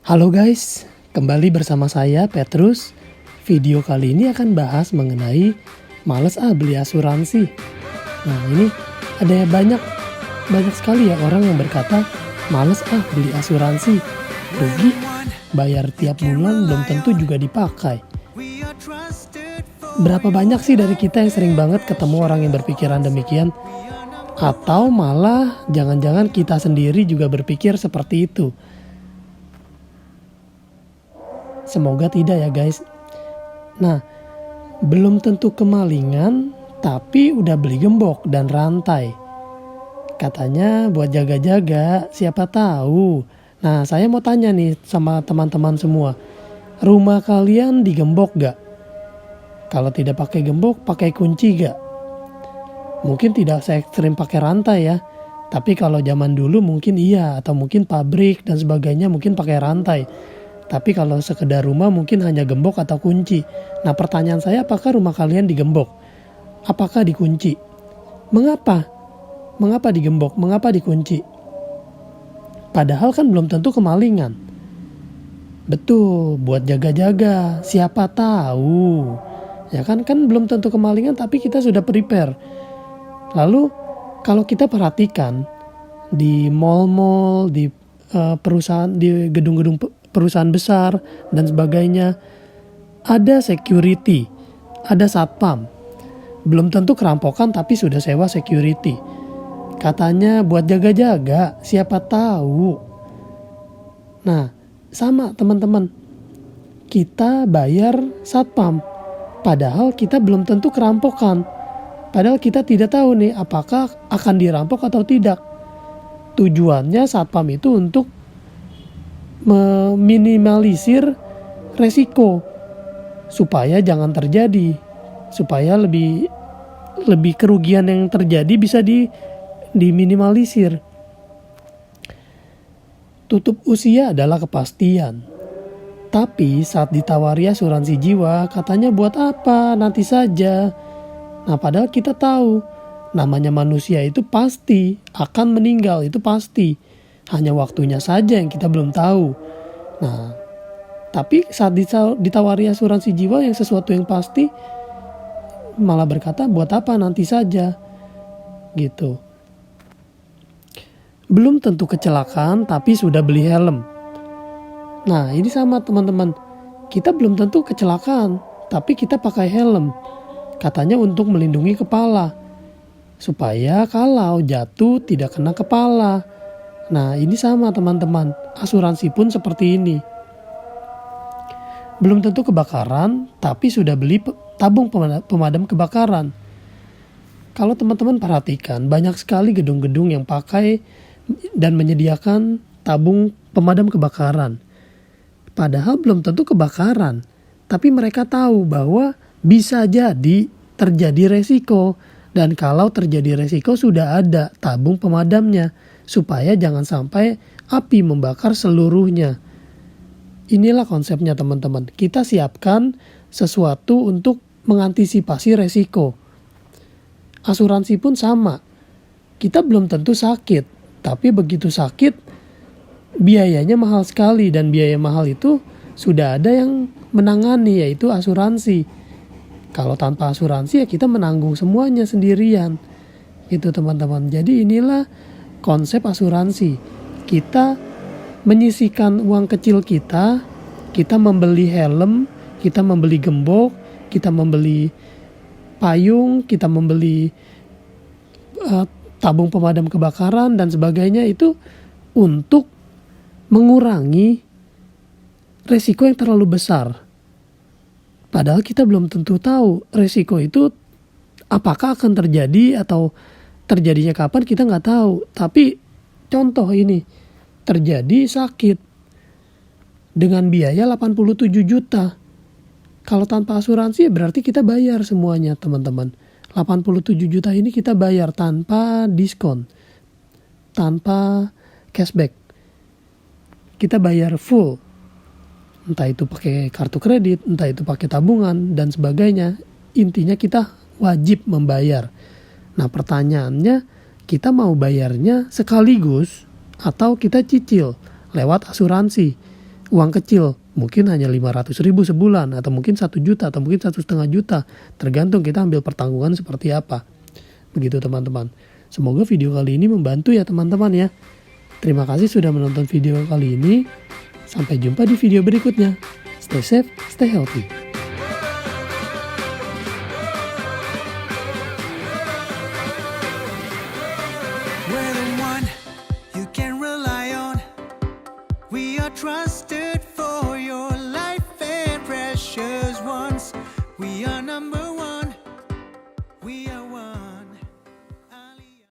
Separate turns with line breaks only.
Halo guys, kembali bersama saya Petrus. Video kali ini akan bahas mengenai males beli asuransi. Nah ini ada banyak sekali ya orang yang berkata males beli asuransi. Rugi, bayar tiap bulan belum tentu juga dipakai. Berapa banyak sih dari kita yang sering banget ketemu orang yang berpikiran demikian? Atau malah jangan-jangan kita sendiri juga berpikir seperti itu? Semoga tidak ya guys. Nah, belum tentu kemalingan, tapi udah beli gembok dan rantai. Katanya buat jaga-jaga, siapa tahu. Nah, saya mau tanya nih sama teman-teman semua. Rumah kalian digembok gak? Kalau tidak pakai gembok, pakai kunci gak? Mungkin tidak se-ekstrim pakai rantai ya. Tapi kalau zaman dulu mungkin iya, atau mungkin pabrik dan sebagainya mungkin pakai rantai. Tapi kalau sekedar rumah mungkin hanya gembok atau kunci. Nah pertanyaan saya, apakah rumah kalian digembok? Apakah dikunci? Mengapa? Mengapa digembok? Mengapa dikunci? Padahal kan belum tentu kemalingan. Betul, buat jaga-jaga. Siapa tahu. Ya kan belum tentu kemalingan tapi kita sudah prepare. Lalu kalau kita perhatikan di mall-mall, di perusahaan, di gedung-gedung perusahaan besar dan sebagainya, ada security, ada satpam. Belum tentu kerampokan tapi sudah sewa security. Katanya buat jaga-jaga, siapa tahu. Nah, sama teman-teman. Kita bayar satpam, padahal kita belum tentu kerampokan. Padahal kita tidak tahu nih apakah akan dirampok atau tidak. Tujuannya satpam itu untuk meminimalisir resiko supaya jangan terjadi, supaya lebih kerugian yang terjadi bisa diminimalisir. Tutup usia adalah kepastian. Tapi saat ditawari asuransi jiwa, katanya buat apa? Nanti saja. Nah, padahal kita tahu namanya manusia itu pasti akan meninggal, itu pasti. Hanya waktunya saja yang kita belum tahu. Nah, tapi saat ditawari asuransi jiwa yang sesuatu yang pasti, malah berkata buat apa nanti saja. Gitu. Belum tentu kecelakaan tapi sudah beli helm. Nah, ini sama teman-teman. Kita belum tentu kecelakaan tapi kita pakai helm. Katanya untuk melindungi kepala. Supaya kalau jatuh tidak kena kepala. Nah ini sama teman-teman, asuransi pun seperti ini. Belum tentu kebakaran, tapi sudah beli tabung pemadam kebakaran. Kalau teman-teman perhatikan, banyak sekali gedung-gedung yang pakai dan menyediakan tabung pemadam kebakaran. Padahal belum tentu kebakaran, tapi mereka tahu bahwa bisa jadi terjadi resiko. Dan kalau terjadi resiko sudah ada tabung pemadamnya. Supaya jangan sampai api membakar seluruhnya. Inilah konsepnya teman-teman. Kita siapkan sesuatu untuk mengantisipasi resiko. Asuransi pun sama. Kita belum tentu sakit. Tapi begitu sakit, biayanya mahal sekali. Dan biaya mahal itu sudah ada yang menangani, yaitu asuransi. Kalau tanpa asuransi ya kita menanggung semuanya sendirian. Itu teman-teman. Jadi inilah konsep asuransi. Kita menyisihkan uang kecil kita membeli helm, kita membeli gembok, kita membeli payung, kita membeli tabung pemadam kebakaran dan sebagainya, itu untuk mengurangi resiko yang terlalu besar. Padahal kita belum tentu tahu resiko itu apakah akan terjadi atau terjadinya kapan kita nggak tahu. Tapi contoh ini, terjadi sakit dengan biaya 87 juta. Kalau tanpa asuransi berarti kita bayar semuanya teman-teman. 87 juta ini kita bayar tanpa diskon, tanpa cashback. Kita bayar full. Entah itu pakai kartu kredit, entah itu pakai tabungan dan sebagainya. Intinya kita wajib membayar. Nah pertanyaannya, kita mau bayarnya sekaligus atau kita cicil lewat asuransi. uang kecil, mungkin hanya 500.000 sebulan, atau mungkin 1 juta, atau mungkin 1,5 juta, tergantung kita ambil pertanggungan seperti apa. Begitu teman-teman. Semoga video kali ini membantu ya teman-teman ya. Terima kasih sudah menonton video kali ini. Sampai jumpa di video berikutnya. Stay safe, stay healthy.
We're the one you can rely on. We are trusted for your